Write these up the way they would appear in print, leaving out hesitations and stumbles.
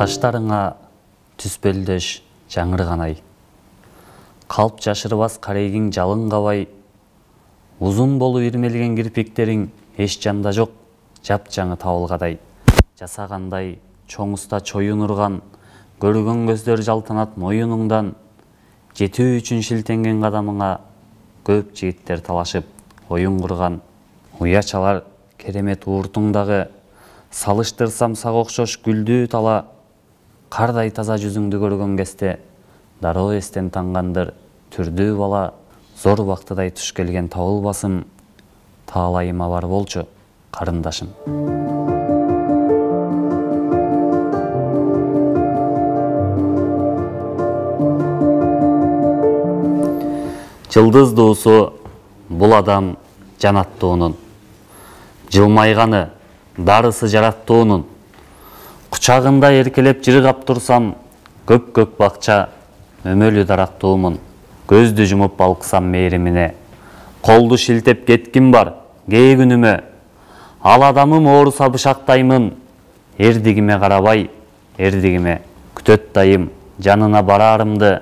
Каштарыңа түспөлдөш жаңырган ай. Калп жашырбас карегиң жалын кабай. Узун болуп ирмелген кирпиктериң эч жанда жок, жапжаңы табылгадай. Жасагандай чоңуста чоюн урган, көргөн көздөр жалтанат моюнуңдан. Жетүү үчүн шилтенген кадамыңа көп жигиттер талашып оюн курган. Уя чалар керемет ууртуңдагы, салыштырсам сага окшош гүлдүү тала. Кардай таза жүзүңдү көргөн кезде дароо эстен тангандыр түрдүү бала. Зор убактыдай туш келген табылбасым, таалайыма бар болчу карындашым. Жылдыз доосу бул адам жанаттуунун, жылмайганы дарысы жараттуунун. Кучагында эркелеп жыргап турсам, көк-көк бакча өмөлү дарактуумун. Көздү жумуп балкысам мээримине, колду шилтеп кетким бар кээ күнүмө. Ал адамым ооруса бышактаймын, эрдигиме карабай, эрдигиме күтөт дайым жанына бараарымды.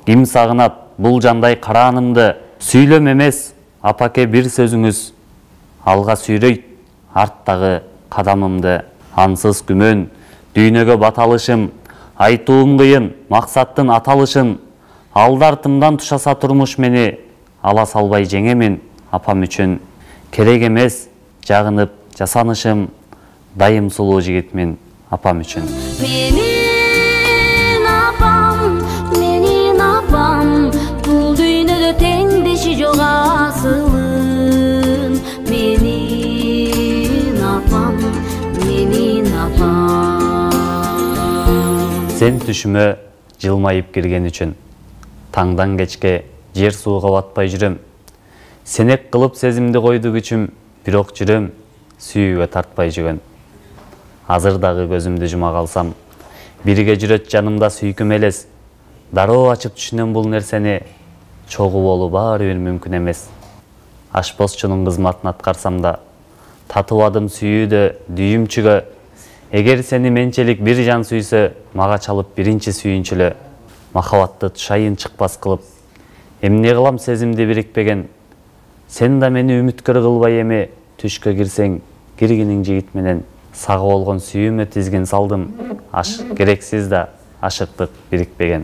Ким сагынат бул жандай караанымды, сүйлөм эмес апаке бир сөзүңүз, алга сүйрөйт арттагы кадамымды. Ансыз күмөн дүйнөгө баталышым, айтуум кыйын максаттын аталышын. Алды артымдан тушаса турмуш мени, ала салбай жеңемин апам үчүн. Керек эмес жагынып жасанышым, дайым сулуу жигитмин апам үчүн. Менин апам, бул дүйнөдө теңдеши жок асылым. Менин апам. Сен түшүмө жылмайып кирген үчүн, таңдан кечке жер сууга батпай жүрөм. Сенек кылып сезимди койду күчүм, бирок жүрөм сүйүүгө тартпай жүргөн. Азыр дагы көзүмдү жума калсам, бирге жүрөт жанымда сүйкүм элес. Дароо ачып түшүнөм бул нерсени, чогуу болуу баары бир мүмкүн эмес. Ашпозчунун кызматын аткарсам да, татыбадым сүйүүдө дүйүмчүгө. Эгер сени менчелик бир жан сүйсө, мага чалып биринчи сүйүнчүлө. Махабатты тушайын чыкпас кылып, эмне кылам сезимди бирикпеген. Сен да мени үмүткөр кылбай эми, түшкө кирсең киргиниң жигит менен. Сага болгон сүйүүмө тизгин салдым, керексиз да ашыктык бирикпеген.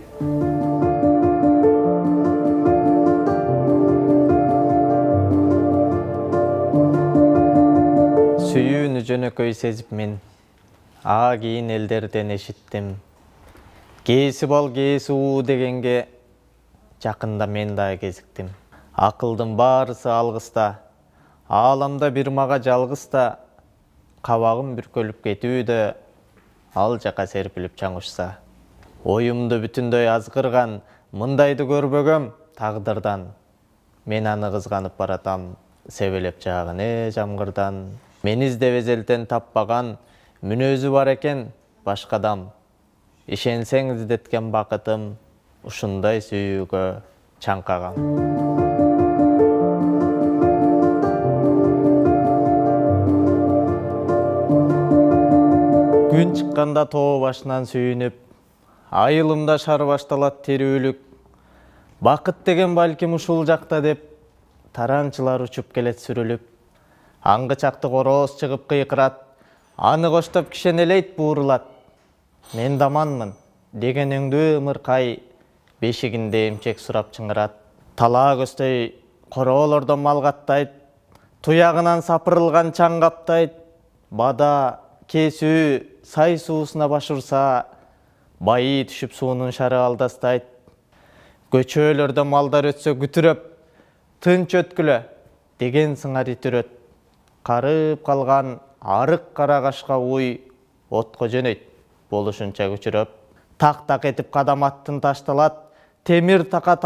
Сүйүүнү жөнөкөй сезип мен, кийин элдерден эшиттим. Кээси бал кээси уу дегенге жакында мен да кезиктим. Акылдын баарысы алгыста, ааламда бир мага жалгызда. Кабагым бүркөлүп кетүүдө, ал жака серпилип чаңышса. Оюмду бүтүндөй азгырган, мындайды көрбөгөм тагдырдан. Мен аны кызганып баратам, себелеп жааган жамгырдан. Мен издеп эзелтен таппаган, мүнөзү бар экен башкадам. Ишенсең издеткен бакытым, ушундай сүйүүгө чаңкагам. Күн чыкканда тоо башынан сүйүнүп, айылымда шар башталат терүүлүк. Бакыт деген балким ушул жакта деп, таранчылар учуп келет сүрүлүп. Аңгы чакты короз чыгып кыйкырат, аны коштоп кишенелейт буурулат. Мен даманмын деген өңдүү ымыркай, бешигинде эмчек сурап чыңырат. Талаа көздөй короолордон малгаттайт, туягынан сапырылган чаң каптайт. Бада, кесүү, сай суусуна баш урса, байы түшүп суунун шары алдастайт. Көчөлөрдө малдар өтсө күтүрөп, тынч өткүлө деген сыңар итүрөт. Карып калган арык кара кашка уй отко жөнөйт болушунча күчүрөп. Так-так этип кадам аттын ташталат, темир така